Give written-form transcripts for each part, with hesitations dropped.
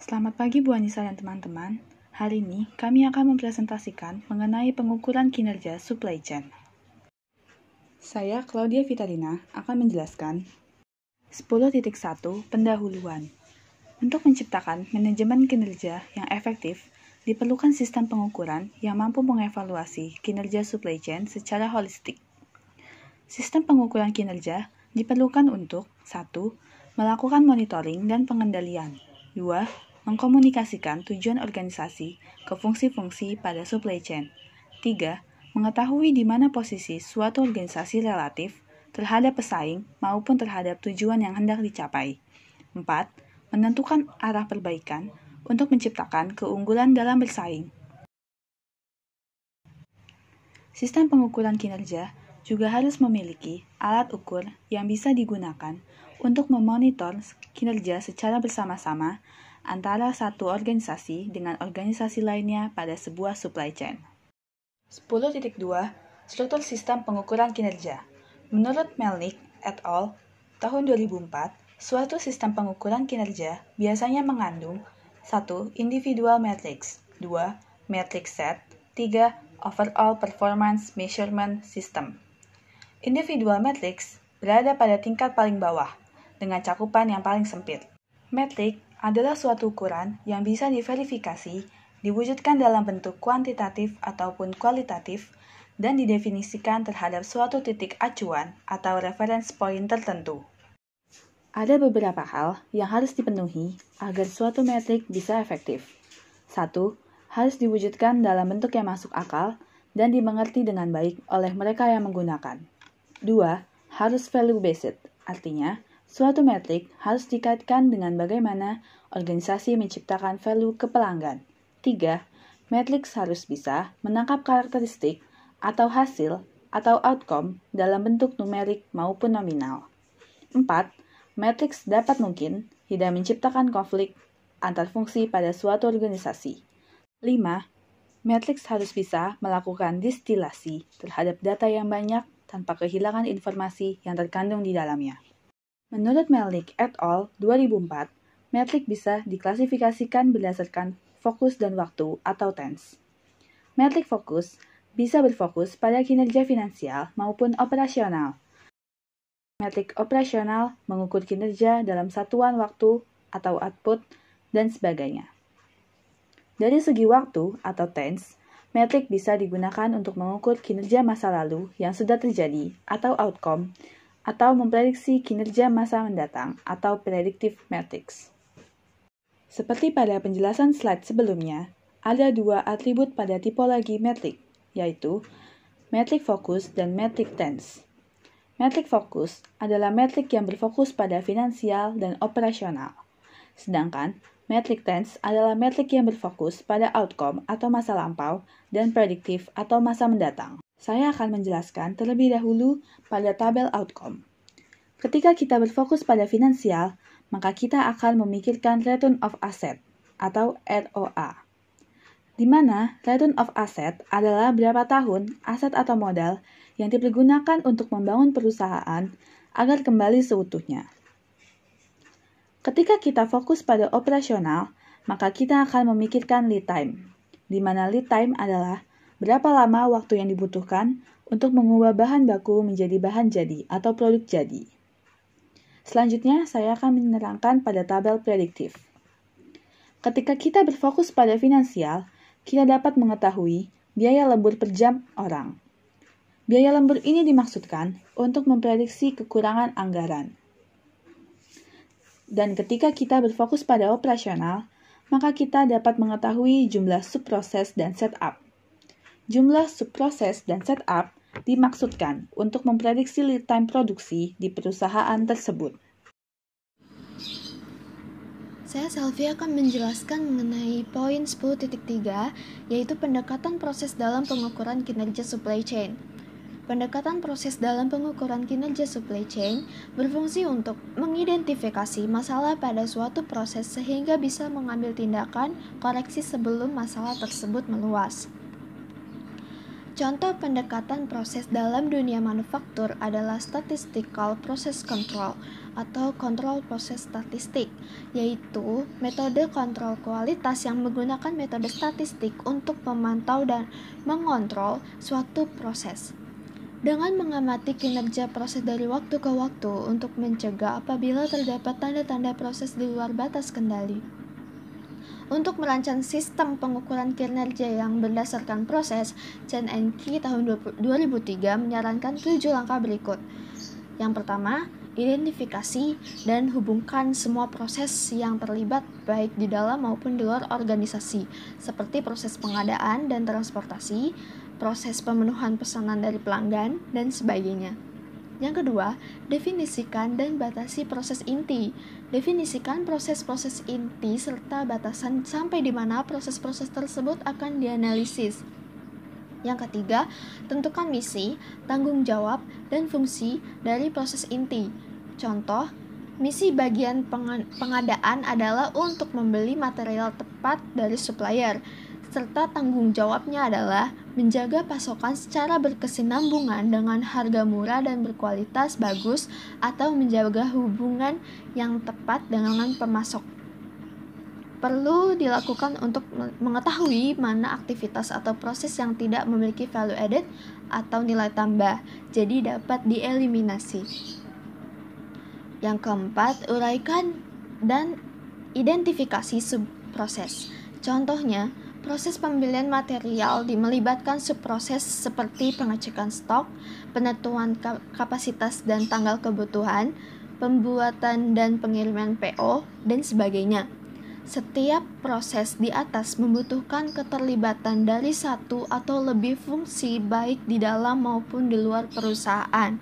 Selamat pagi Bu Anissa dan teman-teman. Hari ini kami akan mempresentasikan mengenai pengukuran kinerja supply chain. Saya Claudia Vitalina akan menjelaskan 10.1 Pendahuluan. Untuk menciptakan manajemen kinerja yang efektif, diperlukan sistem pengukuran yang mampu mengevaluasi kinerja supply chain secara holistik. Sistem pengukuran kinerja diperlukan untuk 1. Melakukan monitoring dan pengendalian. 2. Mengkomunikasikan tujuan organisasi ke fungsi-fungsi pada supply chain. 3. Mengetahui di mana posisi suatu organisasi relatif terhadap pesaing maupun terhadap tujuan yang hendak dicapai. 4. Menentukan arah perbaikan untuk menciptakan keunggulan dalam bersaing. Sistem pengukuran kinerja juga harus memiliki alat ukur yang bisa digunakan untuk memonitor kinerja secara bersama-sama antara satu organisasi dengan organisasi lainnya pada sebuah supply chain. 10.2 Struktur sistem pengukuran kinerja. Menurut Melnick et al. Tahun 2004, suatu sistem pengukuran kinerja biasanya mengandung 1. Individual matrix, 2. Matrix set, 3. Overall performance measurement system. Individual matrix berada pada tingkat paling bawah, dengan cakupan yang paling sempit. Metrik adalah suatu ukuran yang bisa diverifikasi, diwujudkan dalam bentuk kuantitatif ataupun kualitatif, dan didefinisikan terhadap suatu titik acuan atau reference point tertentu. Ada beberapa hal yang harus dipenuhi agar suatu metrik bisa efektif. 1. Harus diwujudkan dalam bentuk yang masuk akal dan dimengerti dengan baik oleh mereka yang menggunakan. 2. Harus value-based, artinya, suatu metrik harus dikaitkan dengan bagaimana organisasi menciptakan value ke pelanggan. 3. Metrik harus bisa menangkap karakteristik atau hasil atau outcome dalam bentuk numerik maupun nominal. 4. Metrik dapat mungkin tidak menciptakan konflik antar fungsi pada suatu organisasi. 5. Metrik harus bisa melakukan distilasi terhadap data yang banyak tanpa kehilangan informasi yang terkandung di dalamnya. Menurut Melnick et al. 2004, metrik bisa diklasifikasikan berdasarkan fokus dan waktu atau tense. Metrik fokus bisa berfokus pada kinerja finansial maupun operasional. Metrik operasional mengukur kinerja dalam satuan waktu atau output dan sebagainya. Dari segi waktu atau tense, metrik bisa digunakan untuk mengukur kinerja masa lalu yang sudah terjadi atau outcome, atau memprediksi kinerja masa mendatang atau predictive metrics. Seperti pada penjelasan slide sebelumnya, ada dua atribut pada tipologi metrik, yaitu metrik fokus dan metrik tense. Metrik fokus adalah metrik yang berfokus pada finansial dan operasional, sedangkan metrik tense adalah metrik yang berfokus pada outcome atau masa lampau dan prediktif atau masa mendatang. Saya akan menjelaskan terlebih dahulu pada tabel outcome. Ketika kita berfokus pada finansial, maka kita akan memikirkan return of asset atau ROA, di mana return of asset adalah berapa tahun aset atau modal yang dipergunakan untuk membangun perusahaan agar kembali seutuhnya. Ketika kita fokus pada operasional, maka kita akan memikirkan lead time, di mana lead time adalah berapa lama waktu yang dibutuhkan untuk mengubah bahan baku menjadi bahan jadi atau produk jadi. Selanjutnya, saya akan menerangkan pada tabel prediktif. Ketika kita berfokus pada finansial, kita dapat mengetahui biaya lembur per jam orang. Biaya lembur ini dimaksudkan untuk memprediksi kekurangan anggaran. Dan ketika kita berfokus pada operasional, maka kita dapat mengetahui jumlah subproses dan setup. Jumlah subproses dan setup dimaksudkan untuk memprediksi lead time produksi di perusahaan tersebut. Saya Selvia akan menjelaskan mengenai poin 10.3, yaitu pendekatan proses dalam pengukuran kinerja supply chain. Pendekatan proses dalam pengukuran kinerja supply chain berfungsi untuk mengidentifikasi masalah pada suatu proses sehingga bisa mengambil tindakan koreksi sebelum masalah tersebut meluas. Contoh pendekatan proses dalam dunia manufaktur adalah statistical process control atau kontrol proses statistik, yaitu metode kontrol kualitas yang menggunakan metode statistik untuk memantau dan mengontrol suatu proses. Dengan mengamati kinerja proses dari waktu ke waktu untuk mencegah apabila terdapat tanda-tanda proses di luar batas kendali. Untuk merancang sistem pengukuran kinerja yang berdasarkan proses, Chen and Qi tahun 2003 menyarankan 7 langkah berikut. Yang pertama, identifikasi dan hubungkan semua proses yang terlibat baik di dalam maupun di luar organisasi, seperti proses pengadaan dan transportasi, proses pemenuhan pesanan dari pelanggan, dan sebagainya. Yang kedua, definisikan dan batasi proses inti. Definisikan proses-proses inti serta batasan sampai di mana proses-proses tersebut akan dianalisis. Yang ketiga, tentukan misi, tanggung jawab, dan fungsi dari proses inti. Contoh, misi bagian pengadaan adalah untuk membeli material tepat dari supplier, serta tanggung jawabnya adalah menjaga pasokan secara berkesinambungan dengan harga murah dan berkualitas bagus atau menjaga hubungan yang tepat dengan pemasok. Perlu dilakukan untuk mengetahui mana aktivitas atau proses yang tidak memiliki value added atau nilai tambah, jadi dapat dieliminasi. Yang keempat, uraikan dan identifikasi subproses. Contohnya, proses pembelian material melibatkan subproses seperti pengecekan stok, penentuan kapasitas dan tanggal kebutuhan, pembuatan dan pengiriman PO, dan sebagainya. Setiap proses di atas membutuhkan keterlibatan dari satu atau lebih fungsi baik di dalam maupun di luar perusahaan.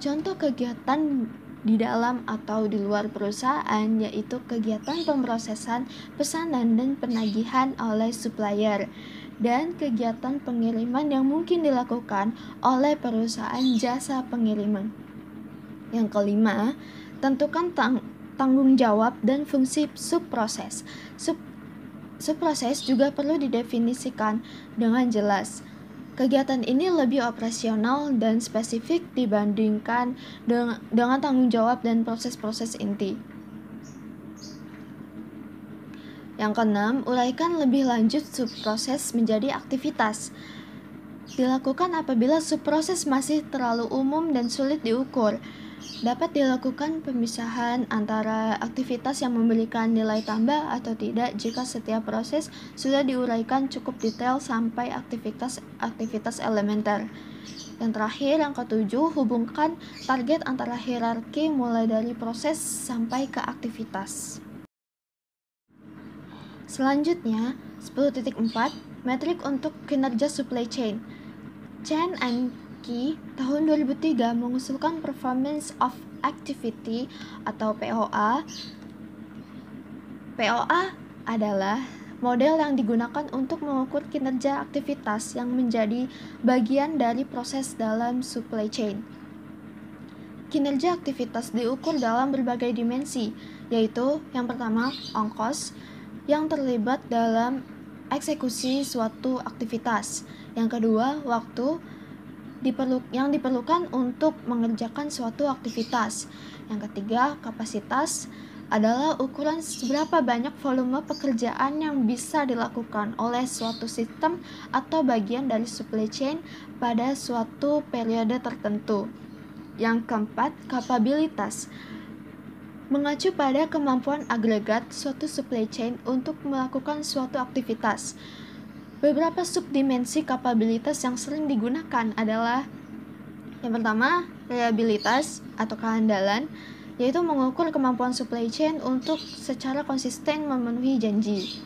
Contoh kegiatan di dalam atau di luar perusahaan yaitu kegiatan pemrosesan pesanan dan penagihan oleh supplier dan kegiatan pengiriman yang mungkin dilakukan oleh perusahaan jasa pengiriman. Yang kelima, tentukan tanggung jawab dan fungsi subproses. Subproses juga perlu didefinisikan dengan jelas. Kegiatan ini lebih operasional dan spesifik dibandingkan dengan tanggung jawab dan proses-proses inti. Yang keenam, uraikan lebih lanjut subproses menjadi aktivitas. Dilakukan apabila subproses masih terlalu umum dan sulit diukur. Dapat dilakukan pemisahan antara aktivitas yang memberikan nilai tambah atau tidak jika setiap proses sudah diuraikan cukup detail sampai aktivitas elementer. Yang terakhir, yang ketujuh, hubungkan target antara hierarki mulai dari proses sampai ke aktivitas. Selanjutnya, 10.4 metrik untuk kinerja supply chain. Chen and Qi tahun 2003 mengusulkan Performance of Activity atau POA. POA adalah model yang digunakan untuk mengukur kinerja aktivitas yang menjadi bagian dari proses dalam supply chain. Kinerja aktivitas diukur dalam berbagai dimensi, yaitu yang pertama, ongkos yang terlibat dalam eksekusi suatu aktivitas. Yang kedua, waktu yang diperlukan untuk mengerjakan suatu aktivitas. Yang ketiga, kapasitas adalah ukuran seberapa banyak volume pekerjaan yang bisa dilakukan oleh suatu sistem atau bagian dari supply chain pada suatu periode tertentu. Yang keempat, kapabilitas mengacu pada kemampuan agregat suatu supply chain untuk melakukan suatu aktivitas. Beberapa subdimensi kapabilitas yang sering digunakan adalah yang pertama, reliabilitas atau kehandalan, yaitu mengukur kemampuan supply chain untuk secara konsisten memenuhi janji.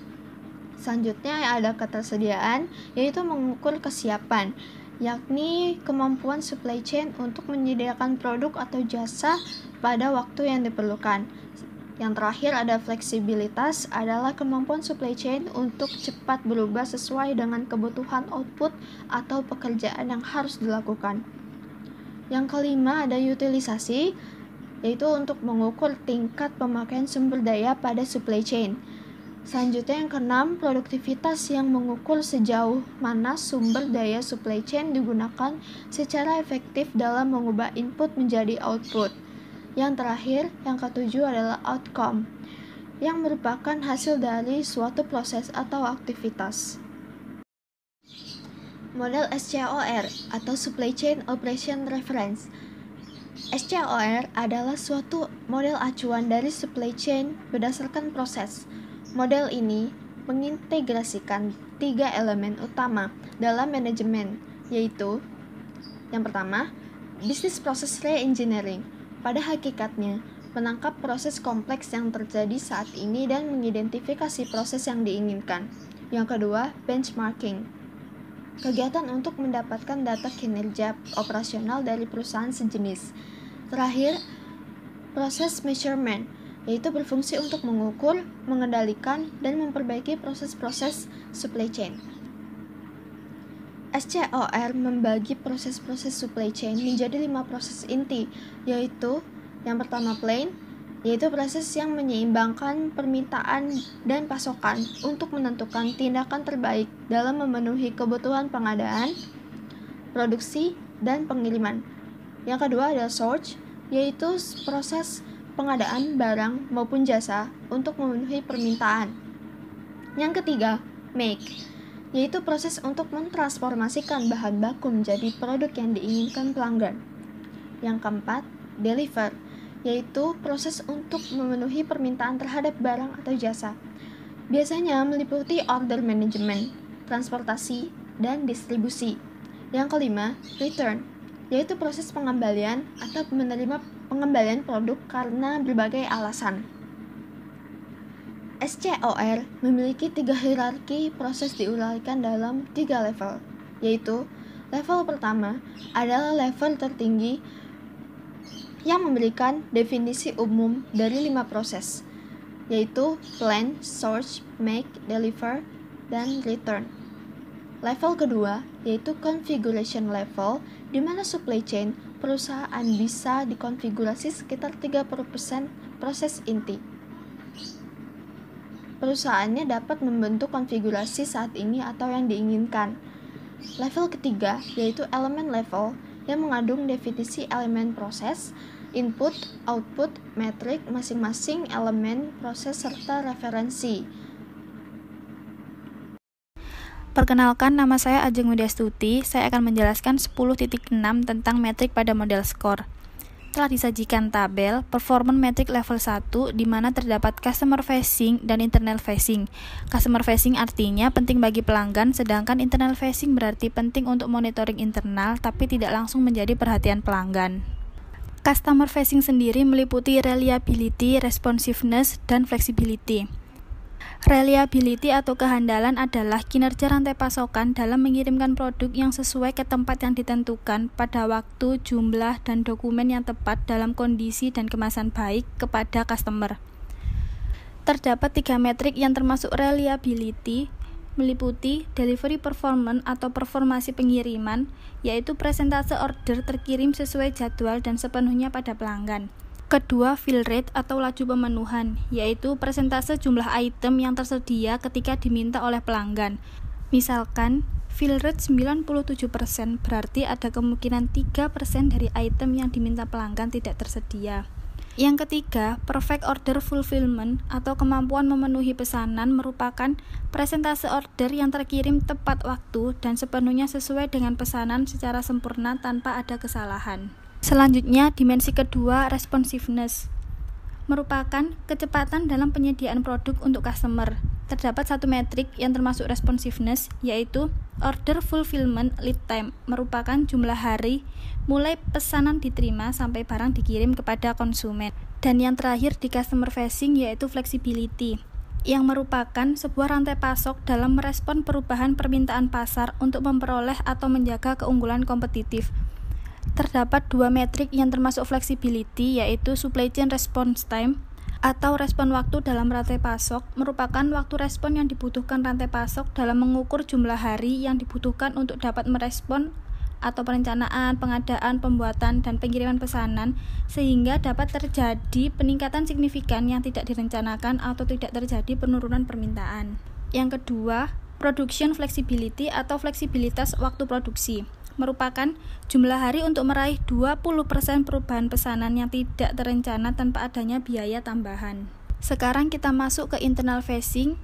Selanjutnya ada ketersediaan, yaitu mengukur kesiapan, yakni kemampuan supply chain untuk menyediakan produk atau jasa pada waktu yang diperlukan. Yang terakhir ada fleksibilitas, adalah kemampuan supply chain untuk cepat berubah sesuai dengan kebutuhan output atau pekerjaan yang harus dilakukan. Yang kelima ada utilisasi, yaitu untuk mengukur tingkat pemakaian sumber daya pada supply chain. Selanjutnya yang keenam, produktivitas yang mengukur sejauh mana sumber daya supply chain digunakan secara efektif dalam mengubah input menjadi output. Yang terakhir, yang ketujuh adalah outcome, yang merupakan hasil dari suatu proses atau aktivitas. Model SCOR atau Supply Chain Operation Reference. SCOR adalah suatu model acuan dari supply chain berdasarkan proses. Model ini mengintegrasikan 3 elemen utama dalam manajemen, yaitu yang pertama, business process reengineering. Pada hakikatnya, menangkap proses kompleks yang terjadi saat ini dan mengidentifikasi proses yang diinginkan. Yang kedua, benchmarking. Kegiatan untuk mendapatkan data kinerja operasional dari perusahaan sejenis. Terakhir, proses measurement, yaitu berfungsi untuk mengukur, mengendalikan, dan memperbaiki proses-proses supply chain. SCOR membagi proses-proses supply chain menjadi 5 proses inti, yaitu yang pertama plain, yaitu proses yang menyeimbangkan permintaan dan pasokan untuk menentukan tindakan terbaik dalam memenuhi kebutuhan pengadaan, produksi, dan pengiriman. Yang kedua adalah source, yaitu proses pengadaan barang maupun jasa untuk memenuhi permintaan. Yang ketiga, make, yaitu proses untuk mentransformasikan bahan baku menjadi produk yang diinginkan pelanggan. Yang keempat, deliver, yaitu proses untuk memenuhi permintaan terhadap barang atau jasa. Biasanya meliputi order management, transportasi, dan distribusi. Yang kelima, return, yaitu proses pengembalian atau menerima pengembalian produk karena berbagai alasan. SCOR memiliki 3 hierarki proses diuraikan dalam 3 level, yaitu level pertama adalah level tertinggi yang memberikan definisi umum dari 5 proses, yaitu plan, source, make, deliver, dan return. Level kedua yaitu configuration level, di mana supply chain perusahaan bisa dikonfigurasi sekitar 30% proses inti. Perusahaannya dapat membentuk konfigurasi saat ini atau yang diinginkan. Level ketiga yaitu elemen level, yang mengandung definisi elemen proses, input, output, metrik masing-masing elemen proses serta referensi. Perkenalkan, nama saya Ajeng Widyastuti. Saya akan menjelaskan 10.6 tentang metrik pada model SCOR. Telah disajikan tabel performance metric level 1 di mana terdapat customer facing dan internal facing. Customer facing artinya penting bagi pelanggan, sedangkan internal facing berarti penting untuk monitoring internal tapi tidak langsung menjadi perhatian pelanggan. Customer facing sendiri meliputi reliability, responsiveness, dan flexibility. Reliability atau kehandalan adalah kinerja rantai pasokan dalam mengirimkan produk yang sesuai ke tempat yang ditentukan pada waktu, jumlah, dan dokumen yang tepat dalam kondisi dan kemasan baik kepada customer. Terdapat 3 metrik yang termasuk reliability, meliputi delivery performance atau performasi pengiriman, yaitu persentase order terkirim sesuai jadwal dan sepenuhnya pada pelanggan. Kedua, fill rate atau laju pemenuhan, yaitu persentase jumlah item yang tersedia ketika diminta oleh pelanggan. Misalkan, fill rate 97%, berarti ada kemungkinan 3% dari item yang diminta pelanggan tidak tersedia. Yang ketiga, perfect order fulfillment atau kemampuan memenuhi pesanan merupakan persentase order yang terkirim tepat waktu dan sepenuhnya sesuai dengan pesanan secara sempurna tanpa ada kesalahan. Selanjutnya, dimensi kedua, responsiveness, merupakan kecepatan dalam penyediaan produk untuk customer. Terdapat 1 metrik yang termasuk responsiveness, yaitu order fulfillment lead time, merupakan jumlah hari mulai pesanan diterima sampai barang dikirim kepada konsumen. Dan yang terakhir di customer facing yaitu flexibility, yang merupakan sebuah rantai pasok dalam merespon perubahan permintaan pasar untuk memperoleh atau menjaga keunggulan kompetitif. Terdapat 2 metrik yang termasuk flexibility, yaitu supply chain response time atau respon waktu dalam rantai pasok, merupakan waktu respon yang dibutuhkan rantai pasok dalam mengukur jumlah hari yang dibutuhkan untuk dapat merespon atau perencanaan, pengadaan, pembuatan, dan pengiriman pesanan, sehingga dapat terjadi peningkatan signifikan yang tidak direncanakan atau tidak terjadi penurunan permintaan. Yang kedua, production flexibility atau fleksibilitas waktu produksi, merupakan jumlah hari untuk meraih 20% perubahan pesanan yang tidak terencana tanpa adanya biaya tambahan. Sekarang kita masuk ke internal facing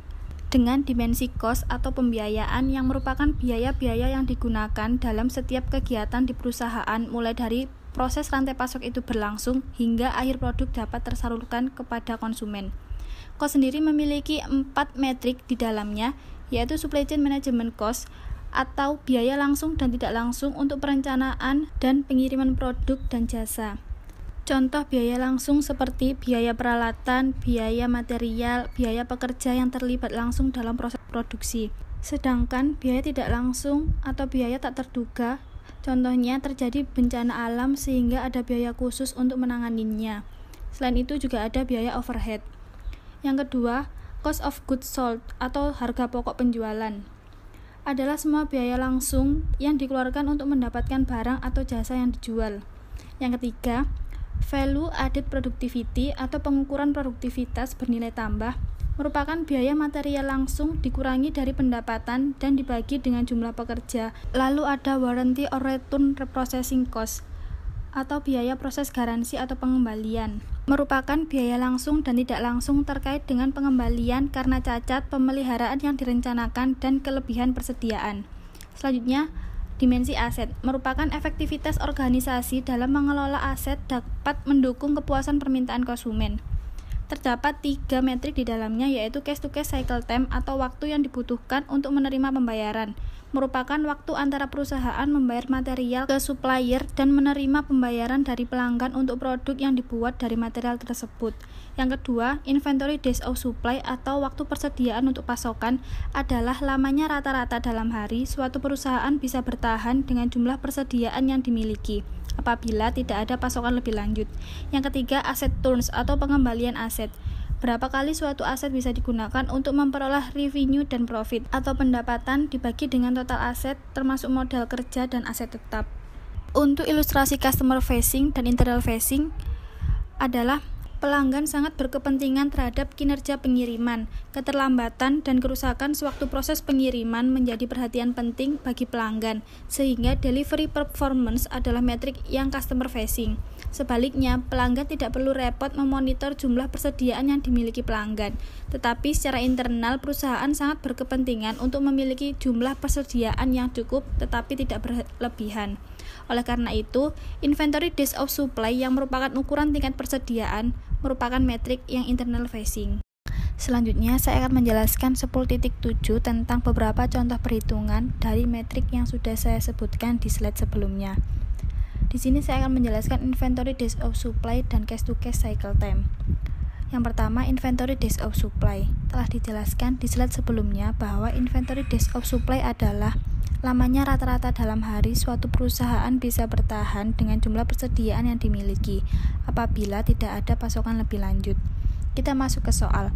dengan dimensi cost atau pembiayaan yang merupakan biaya-biaya yang digunakan dalam setiap kegiatan di perusahaan, mulai dari proses rantai pasok itu berlangsung hingga akhir produk dapat tersalurkan kepada konsumen. Cost sendiri memiliki 4 metrik di dalamnya, yaitu supply chain management cost atau biaya langsung dan tidak langsung untuk perencanaan dan pengiriman produk dan jasa. Contoh biaya langsung seperti biaya peralatan, biaya material, biaya pekerja yang terlibat langsung dalam proses produksi. Sedangkan biaya tidak langsung atau biaya tak terduga, contohnya terjadi bencana alam sehingga ada biaya khusus untuk menanganinya. Selain itu juga ada biaya overhead. Yang kedua, cost of goods sold atau harga pokok penjualan adalah semua biaya langsung yang dikeluarkan untuk mendapatkan barang atau jasa yang dijual. Yang ketiga, value added productivity atau pengukuran produktivitas bernilai tambah merupakan biaya material langsung dikurangi dari pendapatan dan dibagi dengan jumlah pekerja. Lalu ada warranty or return reprocessing cost atau biaya proses garansi atau pengembalian, merupakan biaya langsung dan tidak langsung terkait dengan pengembalian karena cacat, pemeliharaan yang direncanakan, dan kelebihan persediaan. Selanjutnya, dimensi aset merupakan efektivitas organisasi dalam mengelola aset dapat mendukung kepuasan permintaan konsumen. Terdapat 3 metrik di dalamnya, yaitu cash to cash cycle time atau waktu yang dibutuhkan untuk menerima pembayaran, merupakan waktu antara perusahaan membayar material ke supplier dan menerima pembayaran dari pelanggan untuk produk yang dibuat dari material tersebut. Yang kedua, inventory days of supply atau waktu persediaan untuk pasokan adalah lamanya rata-rata dalam hari suatu perusahaan bisa bertahan dengan jumlah persediaan yang dimiliki apabila tidak ada pasokan lebih lanjut. Yang ketiga, asset turns atau pengembalian aset. Berapa kali suatu aset bisa digunakan untuk memperoleh revenue dan profit atau pendapatan dibagi dengan total aset termasuk modal kerja dan aset tetap. Untuk ilustrasi customer facing dan internal facing adalah pelanggan sangat berkepentingan terhadap kinerja pengiriman. Keterlambatan dan kerusakan sewaktu proses pengiriman menjadi perhatian penting bagi pelanggan, sehingga delivery performance adalah metrik yang customer facing. Sebaliknya, pelanggan tidak perlu repot memonitor jumlah persediaan yang dimiliki pelanggan, tetapi secara internal perusahaan sangat berkepentingan untuk memiliki jumlah persediaan yang cukup tetapi tidak berlebihan. Oleh karena itu, inventory days of supply yang merupakan ukuran tingkat persediaan merupakan metrik yang internal facing. Selanjutnya, saya akan menjelaskan 10.7 tentang beberapa contoh perhitungan dari metrik yang sudah saya sebutkan di slide sebelumnya. Di sini saya akan menjelaskan inventory days of supply dan cash to cash cycle time. Yang pertama, inventory days of supply. Telah dijelaskan di slide sebelumnya bahwa inventory days of supply adalah lamanya rata-rata dalam hari suatu perusahaan bisa bertahan dengan jumlah persediaan yang dimiliki apabila tidak ada pasokan lebih lanjut. Kita masuk ke soal.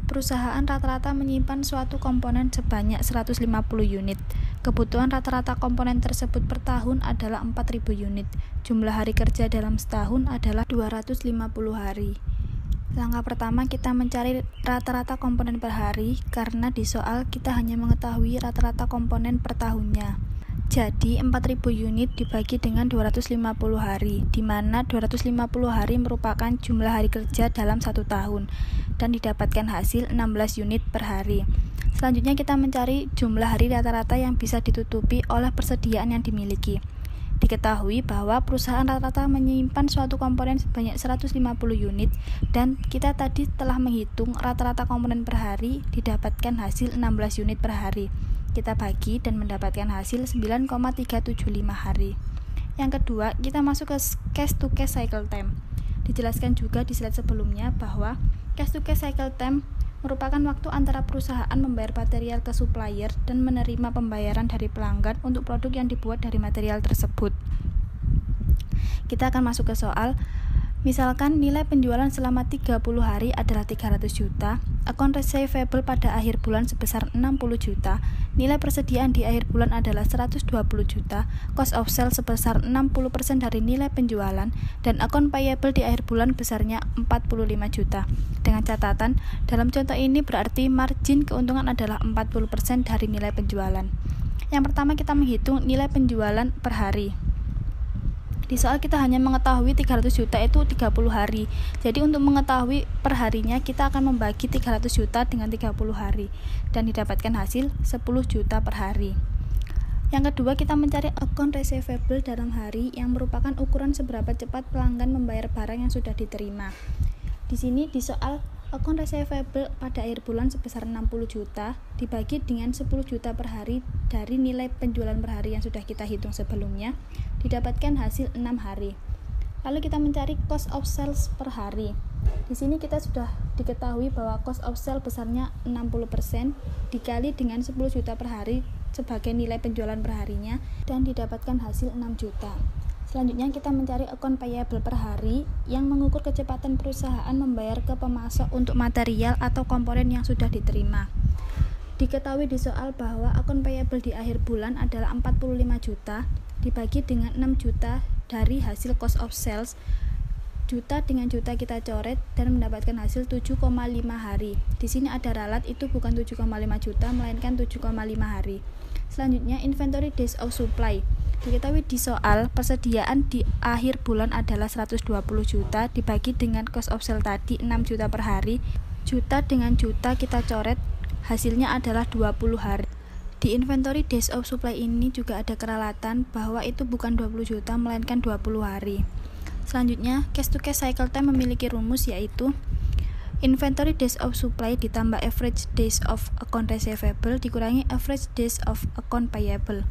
Perusahaan rata-rata menyimpan suatu komponen sebanyak 150 unit. Kebutuhan rata-rata komponen tersebut per tahun adalah 4.000 unit. Jumlah hari kerja dalam setahun adalah 250 hari. Langkah pertama, kita mencari rata-rata komponen per hari karena di soal kita hanya mengetahui rata-rata komponen per tahunnya. Jadi 4.000 unit dibagi dengan 250 hari, di mana 250 hari merupakan jumlah hari kerja dalam 1 tahun dan didapatkan hasil 16 unit per hari. Selanjutnya kita mencari jumlah hari rata-rata yang bisa ditutupi oleh persediaan yang dimiliki. Diketahui bahwa perusahaan rata-rata menyimpan suatu komponen sebanyak 150 unit dan kita tadi telah menghitung rata-rata komponen per hari didapatkan hasil 16 unit per hari. Kita bagi dan mendapatkan hasil 9,375 hari. Yang kedua, kita masuk ke cash to cash cycle time. Dijelaskan juga di slide sebelumnya bahwa cash to cash cycle time merupakan waktu antara perusahaan membayar material ke supplier dan menerima pembayaran dari pelanggan untuk produk yang dibuat dari material tersebut. Kita akan masuk ke soal. Misalkan nilai penjualan selama 30 hari adalah 300 juta, account receivable pada akhir bulan sebesar 60 juta, nilai persediaan di akhir bulan adalah 120 juta, cost of sales sebesar 60% dari nilai penjualan, dan account payable di akhir bulan besarnya 45 juta. Dengan catatan, dalam contoh ini berarti margin keuntungan adalah 40% dari nilai penjualan. Yang pertama kita menghitung nilai penjualan per hari. Di soal kita hanya mengetahui 300 juta itu 30 hari. Jadi untuk mengetahui per harinya kita akan membagi 300 juta dengan 30 hari dan didapatkan hasil 10 juta per hari. Yang kedua, kita mencari account receivable dalam hari yang merupakan ukuran seberapa cepat pelanggan membayar barang yang sudah diterima. Di sini di soal account receivable pada akhir bulan sebesar 60 juta dibagi dengan 10 juta per hari dari nilai penjualan per hari yang sudah kita hitung sebelumnya, didapatkan hasil 6 hari. Lalu kita mencari cost of sales per hari. Di sini kita sudah diketahui bahwa cost of sales besarnya 60% dikali dengan 10 juta per hari sebagai nilai penjualan per harinya dan didapatkan hasil 6 juta. Selanjutnya kita mencari account payable per hari yang mengukur kecepatan perusahaan membayar ke pemasok untuk material atau komponen yang sudah diterima. Diketahui di soal bahwa account payable di akhir bulan adalah 45 juta dibagi dengan 6 juta dari hasil cost of sales. Juta dengan juta kita coret dan mendapatkan hasil 7,5 hari. Di sini ada ralat, itu bukan 7,5 juta melainkan 7,5 hari. Selanjutnya inventory days of supply. Diketahui di soal persediaan di akhir bulan adalah 120 juta dibagi dengan cost of sale tadi 6 juta per hari. Juta dengan juta kita coret, hasilnya adalah 20 hari. Di inventory days of supply ini juga ada keralatan bahwa itu bukan 20 juta melainkan 20 hari. Selanjutnya, cash to cash cycle time memiliki rumus yaitu inventory days of supply ditambah average days of account receivable dikurangi average days of account payable.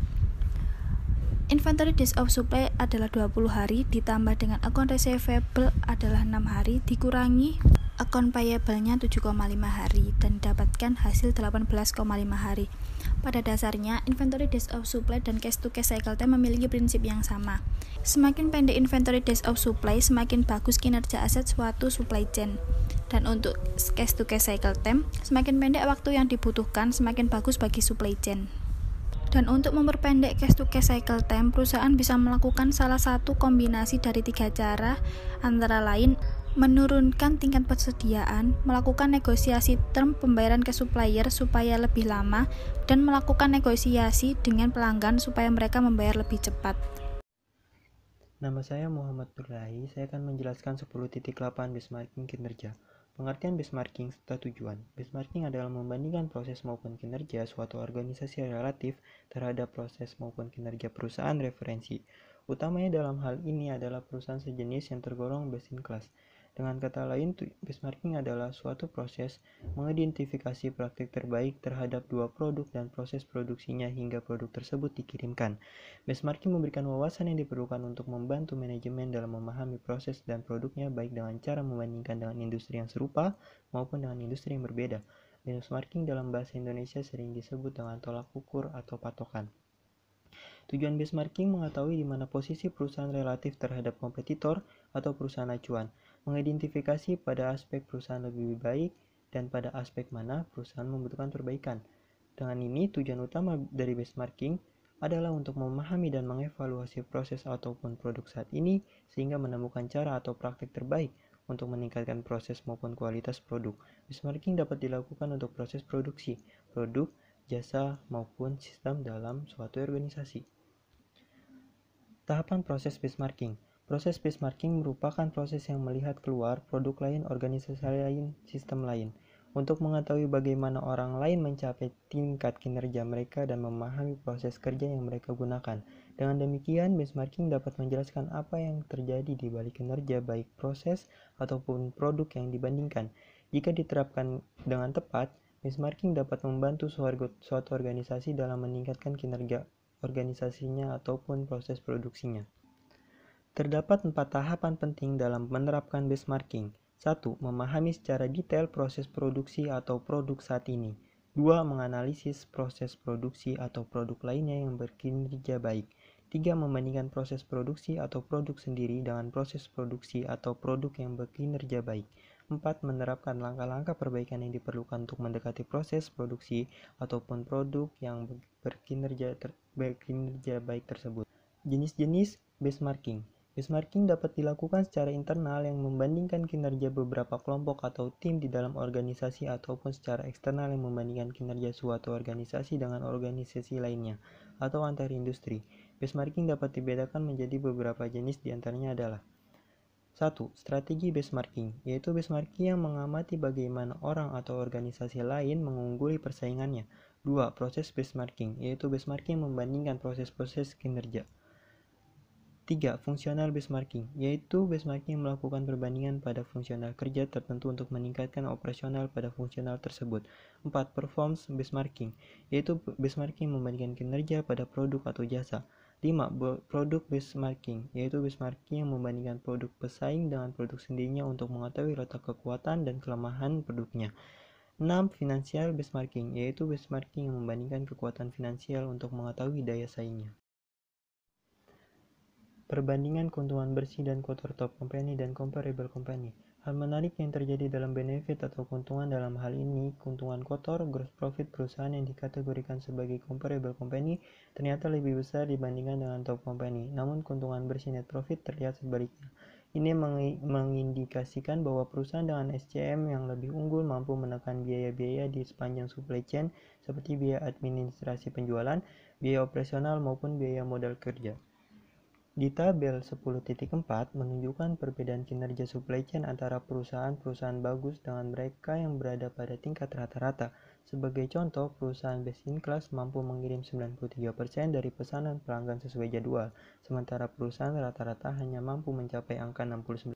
Inventory days of supply adalah 20 hari ditambah dengan account receivable adalah 6 hari dikurangi account payable-nya 7,5 hari dan dapatkan hasil 18,5 hari. Pada dasarnya, inventory days of supply dan cash to cash cycle time memiliki prinsip yang sama. Semakin pendek inventory days of supply, semakin bagus kinerja aset suatu supply chain. Dan untuk cash to cash cycle time, semakin pendek waktu yang dibutuhkan, semakin bagus bagi supply chain. Dan untuk memperpendek cash to cash cycle time, perusahaan bisa melakukan salah satu kombinasi dari 3 cara, antara lain menurunkan tingkat persediaan, melakukan negosiasi term pembayaran ke supplier supaya lebih lama, dan melakukan negosiasi dengan pelanggan supaya mereka membayar lebih cepat. Nama saya Muhammad Nurlahi, saya akan menjelaskan 10.8 benchmarking kinerja. Pengertian benchmarking serta tujuan. Benchmarking adalah membandingkan proses maupun kinerja suatu organisasi relatif terhadap proses maupun kinerja perusahaan referensi. Utamanya dalam hal ini adalah perusahaan sejenis yang tergolong best in class. Dengan kata lain, benchmarking adalah suatu proses mengidentifikasi praktik terbaik terhadap dua produk dan proses produksinya hingga produk tersebut dikirimkan. Benchmarking memberikan wawasan yang diperlukan untuk membantu manajemen dalam memahami proses dan produknya baik dengan cara membandingkan dengan industri yang serupa maupun dengan industri yang berbeda. Benchmarking dalam bahasa Indonesia sering disebut dengan tolak ukur atau patokan. Tujuan benchmarking mengetahui di mana posisi perusahaan relatif terhadap kompetitor atau perusahaan acuan, mengidentifikasi pada aspek perusahaan lebih baik dan pada aspek mana perusahaan membutuhkan perbaikan. Dengan ini, tujuan utama dari benchmarking adalah untuk memahami dan mengevaluasi proses ataupun produk saat ini sehingga menemukan cara atau praktik terbaik untuk meningkatkan proses maupun kualitas produk. Benchmarking dapat dilakukan untuk proses produksi, produk, jasa, maupun sistem dalam suatu organisasi. Tahapan proses benchmarking. Proses benchmarking merupakan proses yang melihat keluar produk lain, organisasi lain, sistem lain, untuk mengetahui bagaimana orang lain mencapai tingkat kinerja mereka dan memahami proses kerja yang mereka gunakan. Dengan demikian, benchmarking dapat menjelaskan apa yang terjadi di balik kinerja baik proses ataupun produk yang dibandingkan. Jika diterapkan dengan tepat, benchmarking dapat membantu suatu organisasi dalam meningkatkan kinerja organisasinya ataupun proses produksinya. Terdapat 4 tahapan penting dalam menerapkan benchmarking. 1. Memahami secara detail proses produksi atau produk saat ini. 2. Menganalisis proses produksi atau produk lainnya yang berkinerja baik. 3. Membandingkan proses produksi atau produk sendiri dengan proses produksi atau produk yang berkinerja baik. 4. Menerapkan langkah-langkah perbaikan yang diperlukan untuk mendekati proses produksi ataupun produk yang berkinerja baik tersebut. Jenis-jenis benchmarking. Benchmarking dapat dilakukan secara internal yang membandingkan kinerja beberapa kelompok atau tim di dalam organisasi ataupun secara eksternal yang membandingkan kinerja suatu organisasi dengan organisasi lainnya atau antar industri. Benchmarking dapat dibedakan menjadi beberapa jenis, diantaranya adalah 1. Strategi benchmarking, yaitu benchmarking yang mengamati bagaimana orang atau organisasi lain mengungguli persaingannya. 2. Proses benchmarking, yaitu benchmarking membandingkan proses-proses kinerja. 3. Fungsional benchmarking, yaitu benchmarking yang melakukan perbandingan pada fungsional kerja tertentu untuk meningkatkan operasional pada fungsional tersebut. 4. Performance benchmarking, yaitu benchmarking membandingkan kinerja pada produk atau jasa. 5. Produk benchmarking, yaitu benchmarking yang membandingkan produk pesaing dengan produk sendirinya untuk mengetahui letak kekuatan dan kelemahan produknya. 6. Financial benchmarking, yaitu benchmarking yang membandingkan kekuatan finansial untuk mengetahui daya saingnya. Perbandingan keuntungan bersih dan kotor top company dan comparable company. Hal menarik yang terjadi dalam benefit atau keuntungan dalam hal ini, keuntungan kotor, gross profit perusahaan yang dikategorikan sebagai comparable company ternyata lebih besar dibandingkan dengan top company. Namun keuntungan bersih net profit terlihat sebaliknya. Ini mengindikasikan bahwa perusahaan dengan SCM yang lebih unggul mampu menekan biaya-biaya di sepanjang supply chain seperti biaya administrasi penjualan, biaya operasional maupun biaya modal kerja. Di tabel 10.4 menunjukkan perbedaan kinerja supply chain antara perusahaan-perusahaan bagus dengan mereka yang berada pada tingkat rata-rata. Sebagai contoh, perusahaan best in class mampu mengirim 93% dari pesanan pelanggan sesuai jadwal, sementara perusahaan rata-rata hanya mampu mencapai angka 69%.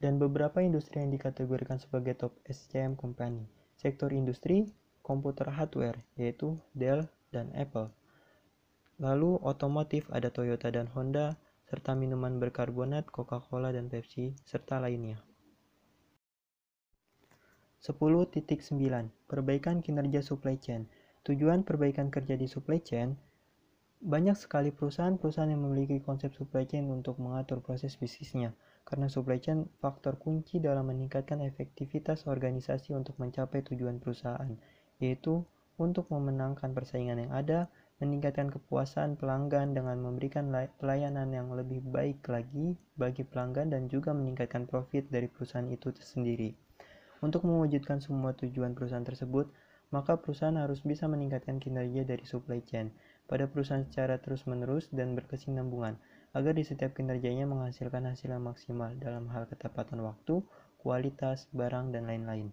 Dan beberapa industri yang dikategorikan sebagai top SCM company. Sektor industri, komputer hardware, yaitu Dell dan Apple. Lalu otomotif ada Toyota dan Honda, serta minuman berkarbonat, Coca-Cola dan Pepsi, serta lainnya. 10.9. Perbaikan kinerja supply chain. Tujuan perbaikan kerja di supply chain. Banyak sekali perusahaan-perusahaan yang memiliki konsep supply chain untuk mengatur proses bisnisnya, karena supply chain faktor kunci dalam meningkatkan efektivitas organisasi untuk mencapai tujuan perusahaan, yaitu untuk memenangkan persaingan yang ada, meningkatkan kepuasan pelanggan dengan memberikan pelayanan yang lebih baik lagi bagi pelanggan, dan juga meningkatkan profit dari perusahaan itu sendiri. Untuk mewujudkan semua tujuan perusahaan tersebut, maka perusahaan harus bisa meningkatkan kinerja dari supply chain pada perusahaan secara terus-menerus dan berkesinambungan, agar di setiap kinerjanya menghasilkan hasil yang maksimal dalam hal ketepatan waktu, kualitas, barang, dan lain-lain.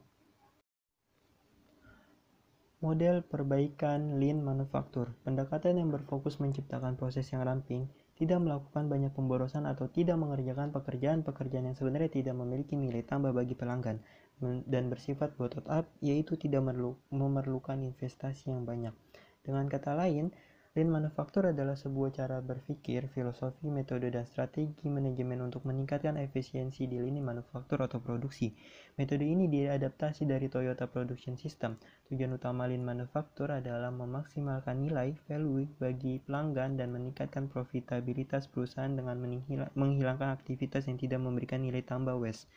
Model perbaikan Lean Manufacture. Pendekatan yang berfokus menciptakan proses yang ramping, tidak melakukan banyak pemborosan atau tidak mengerjakan pekerjaan-pekerjaan yang sebenarnya tidak memiliki nilai tambah bagi pelanggan, dan bersifat bottom up, yaitu tidak memerlukan investasi yang banyak. Dengan kata lain, Lean Manufacture adalah sebuah cara berpikir, filosofi, metode, dan strategi manajemen untuk meningkatkan efisiensi di lini manufaktur atau produksi. Metode ini diadaptasi dari Toyota Production System. Tujuan utama Lean Manufacture adalah memaksimalkan nilai value bagi pelanggan dan meningkatkan profitabilitas perusahaan dengan menghilangkan aktivitas yang tidak memberikan nilai tambah waste.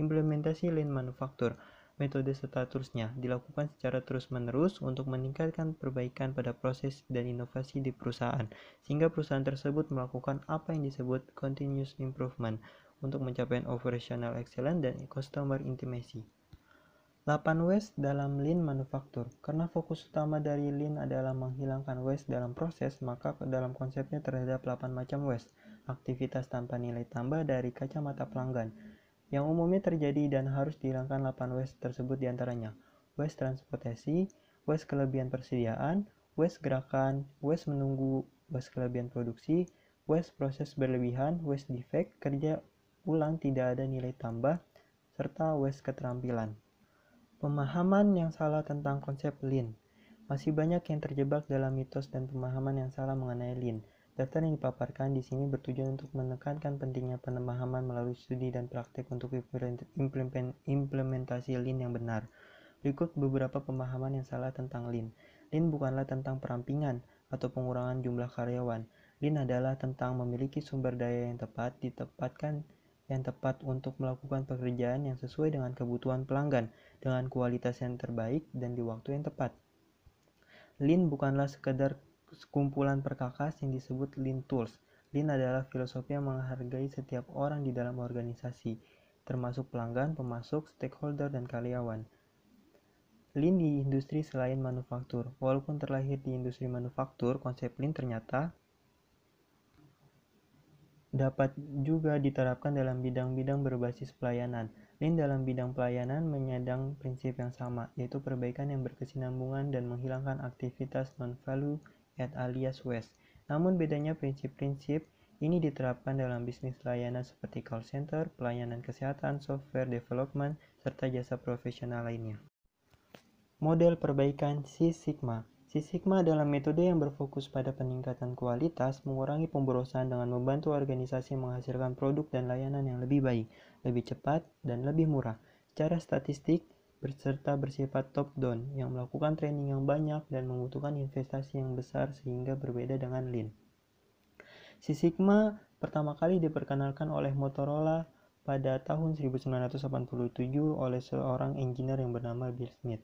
Implementasi Lean Manufacture. Metode seterusnya dilakukan secara terus-menerus untuk meningkatkan perbaikan pada proses dan inovasi di perusahaan, sehingga perusahaan tersebut melakukan apa yang disebut continuous improvement untuk mencapai operational excellence dan customer intimacy. 8 waste dalam Lean Manufacture. Karena fokus utama dari Lean adalah menghilangkan waste dalam proses, maka dalam konsepnya terdapat 8 macam waste, aktivitas tanpa nilai tambah dari kacamata pelanggan, yang umumnya terjadi dan harus dihilangkan. 8 waste tersebut diantaranya waste transportasi, waste kelebihan persediaan, waste gerakan, waste menunggu, waste kelebihan produksi, waste proses berlebihan, waste defect, kerja ulang tidak ada nilai tambah, serta waste keterampilan. Pemahaman yang salah tentang konsep Lean. Masih banyak yang terjebak dalam mitos dan pemahaman yang salah mengenai Lean. Daftar yang dipaparkan di sini bertujuan untuk menekankan pentingnya pemahaman melalui studi dan praktek untuk implementasi Lean yang benar. Berikut beberapa pemahaman yang salah tentang Lean. Lean bukanlah tentang perampingan atau pengurangan jumlah karyawan. Lean adalah tentang memiliki sumber daya yang tepat, yang tepat untuk melakukan pekerjaan yang sesuai dengan kebutuhan pelanggan, dengan kualitas yang terbaik dan di waktu yang tepat. Lean bukanlah sekedar kumpulan perkakas yang disebut Lean Tools. Lean adalah filosofi yang menghargai setiap orang di dalam organisasi, termasuk pelanggan, pemasok, stakeholder, dan karyawan. Lean di industri selain manufaktur. Walaupun terlahir di industri manufaktur, konsep Lean ternyata dapat juga diterapkan dalam bidang-bidang berbasis pelayanan. Lean dalam bidang pelayanan menyandang prinsip yang sama, yaitu perbaikan yang berkesinambungan dan menghilangkan aktivitas non-value add alias waste. Namun bedanya prinsip-prinsip ini diterapkan dalam bisnis layanan seperti call center, pelayanan kesehatan, software development, serta jasa profesional lainnya. Model perbaikan Six Sigma. Six Sigma adalah metode yang berfokus pada peningkatan kualitas, mengurangi pemborosan dengan membantu organisasi menghasilkan produk dan layanan yang lebih baik, lebih cepat, dan lebih murah. Secara statistik, bersifat top-down, yang melakukan training yang banyak dan membutuhkan investasi yang besar sehingga berbeda dengan Lean. Six Sigma pertama kali diperkenalkan oleh Motorola pada tahun 1987 oleh seorang engineer yang bernama Bill Smith.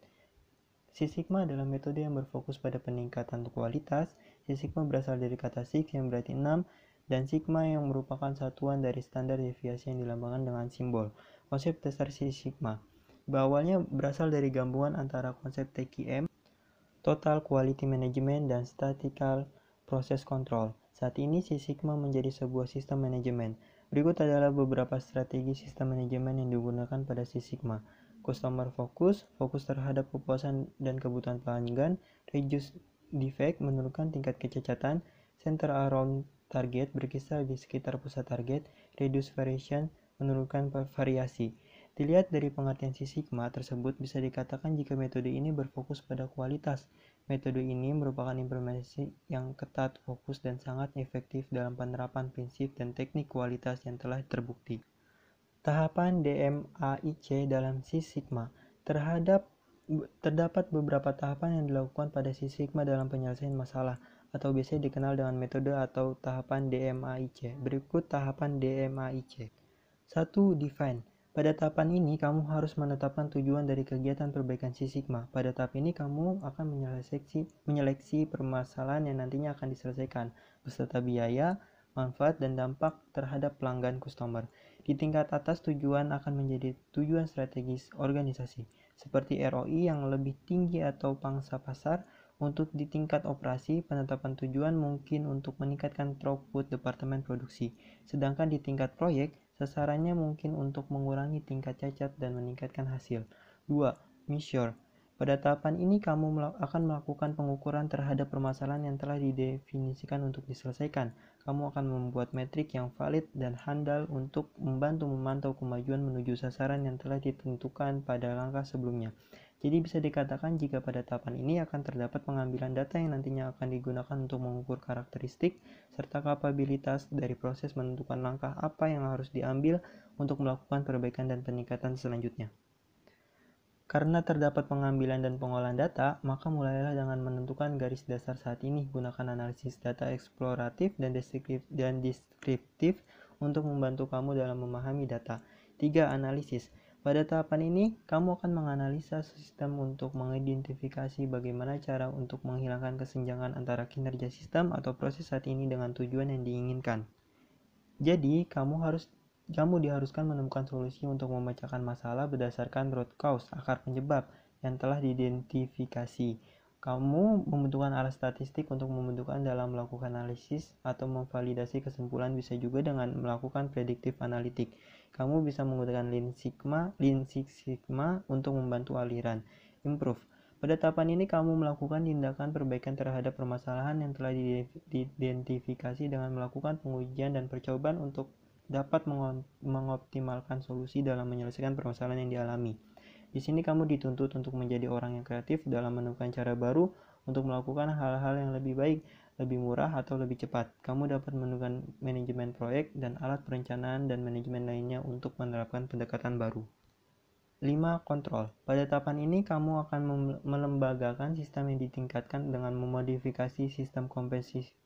Six Sigma adalah metode yang berfokus pada peningkatan kualitas. Six Sigma berasal dari kata six yang berarti 6 dan sigma yang merupakan satuan dari standar deviasi yang dilambangkan dengan simbol. Konsep dasar Six Sigma awalnya berasal dari gabungan antara konsep TQM, Total Quality Management, dan Statistical Process Control. Saat ini Six Sigma menjadi sebuah sistem manajemen. Berikut adalah beberapa strategi sistem manajemen yang digunakan pada Six Sigma. Customer focus, fokus terhadap kepuasan dan kebutuhan pelanggan. Reduce defect, menurunkan tingkat kecacatan. Center around target, berkisar di sekitar pusat target. Reduce variation, menurunkan variasi. Dilihat dari pengertian Six Sigma tersebut, bisa dikatakan jika metode ini berfokus pada kualitas. Metode ini merupakan implementasi yang ketat, fokus, dan sangat efektif dalam penerapan prinsip dan teknik kualitas yang telah terbukti. Tahapan DMAIC dalam Six Sigma. Terdapat beberapa tahapan yang dilakukan pada Six Sigma dalam penyelesaian masalah, atau biasanya dikenal dengan metode atau tahapan DMAIC. Berikut tahapan DMAIC. 1. Define. Pada tahapan ini, kamu harus menetapkan tujuan dari kegiatan perbaikan Six Sigma. Pada tahap ini, kamu akan menyeleksi permasalahan yang nantinya akan diselesaikan, beserta biaya, manfaat, dan dampak terhadap pelanggan customer. Di tingkat atas, tujuan akan menjadi tujuan strategis organisasi, seperti ROI yang lebih tinggi atau pangsa pasar. Untuk di tingkat operasi, penetapan tujuan mungkin untuk meningkatkan throughput departemen produksi. Sedangkan di tingkat proyek, sasarannya mungkin untuk mengurangi tingkat cacat dan meningkatkan hasil. 2. Measure. Pada tahapan ini, kamu akan melakukan pengukuran terhadap permasalahan yang telah didefinisikan untuk diselesaikan. Kamu akan membuat metrik yang valid dan handal untuk membantu memantau kemajuan menuju sasaran yang telah ditentukan pada langkah sebelumnya. Jadi bisa dikatakan jika pada tahapan ini akan terdapat pengambilan data yang nantinya akan digunakan untuk mengukur karakteristik serta kapabilitas dari proses menentukan langkah apa yang harus diambil untuk melakukan perbaikan dan peningkatan selanjutnya. Karena terdapat pengambilan dan pengolahan data, maka mulailah dengan menentukan garis dasar saat ini. Gunakan analisis data eksploratif dan deskriptif untuk membantu kamu dalam memahami data. 3. Analisis. Pada tahapan ini, kamu akan menganalisa sistem untuk mengidentifikasi bagaimana cara untuk menghilangkan kesenjangan antara kinerja sistem atau proses saat ini dengan tujuan yang diinginkan. Jadi, kamu diharuskan menemukan solusi untuk memecahkan masalah berdasarkan root cause, akar penyebab, yang telah diidentifikasi. Kamu membutuhkan alat statistik untuk membentukkan dalam melakukan analisis atau memvalidasi kesimpulan, bisa juga dengan melakukan predictive analytics. Kamu bisa menggunakan Lean Six Sigma untuk membantu aliran. Improve. Pada tahapan ini, kamu melakukan tindakan perbaikan terhadap permasalahan yang telah diidentifikasi dengan melakukan pengujian dan percobaan untuk dapat mengoptimalkan solusi dalam menyelesaikan permasalahan yang dialami. Di sini kamu dituntut untuk menjadi orang yang kreatif dalam menemukan cara baru untuk melakukan hal-hal yang lebih baik, lebih murah, atau lebih cepat. Kamu dapat menemukan manajemen proyek dan alat perencanaan dan manajemen lainnya untuk menerapkan pendekatan baru. 5. Kontrol. Pada tahapan ini, kamu akan melembagakan sistem yang ditingkatkan dengan memodifikasi sistem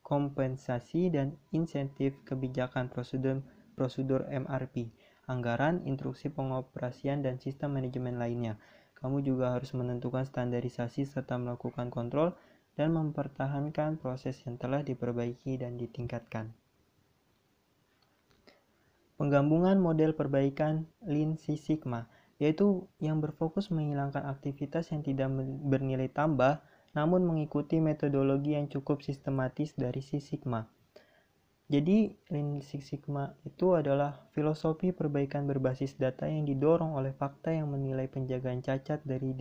kompensasi dan insentif kebijakan prosedur MRP, anggaran, instruksi pengoperasian, dan sistem manajemen lainnya. Kamu juga harus menentukan standarisasi serta melakukan kontrol dan mempertahankan proses yang telah diperbaiki dan ditingkatkan. Penggabungan model perbaikan Lean Six Sigma, yaitu yang berfokus menghilangkan aktivitas yang tidak bernilai tambah, namun mengikuti metodologi yang cukup sistematis dari Six Sigma. Jadi, Lean Six Sigma itu adalah filosofi perbaikan berbasis data yang didorong oleh fakta yang menilai penjagaan cacat dari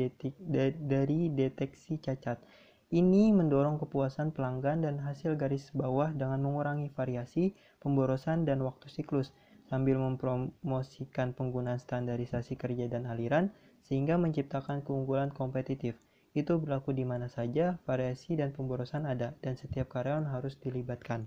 deteksi cacat. Ini mendorong kepuasan pelanggan dan hasil garis bawah dengan mengurangi variasi, pemborosan, dan waktu siklus, sambil mempromosikan penggunaan standarisasi kerja dan aliran, sehingga menciptakan keunggulan kompetitif. Itu berlaku di mana saja, variasi dan pemborosan ada, dan setiap karyawan harus dilibatkan.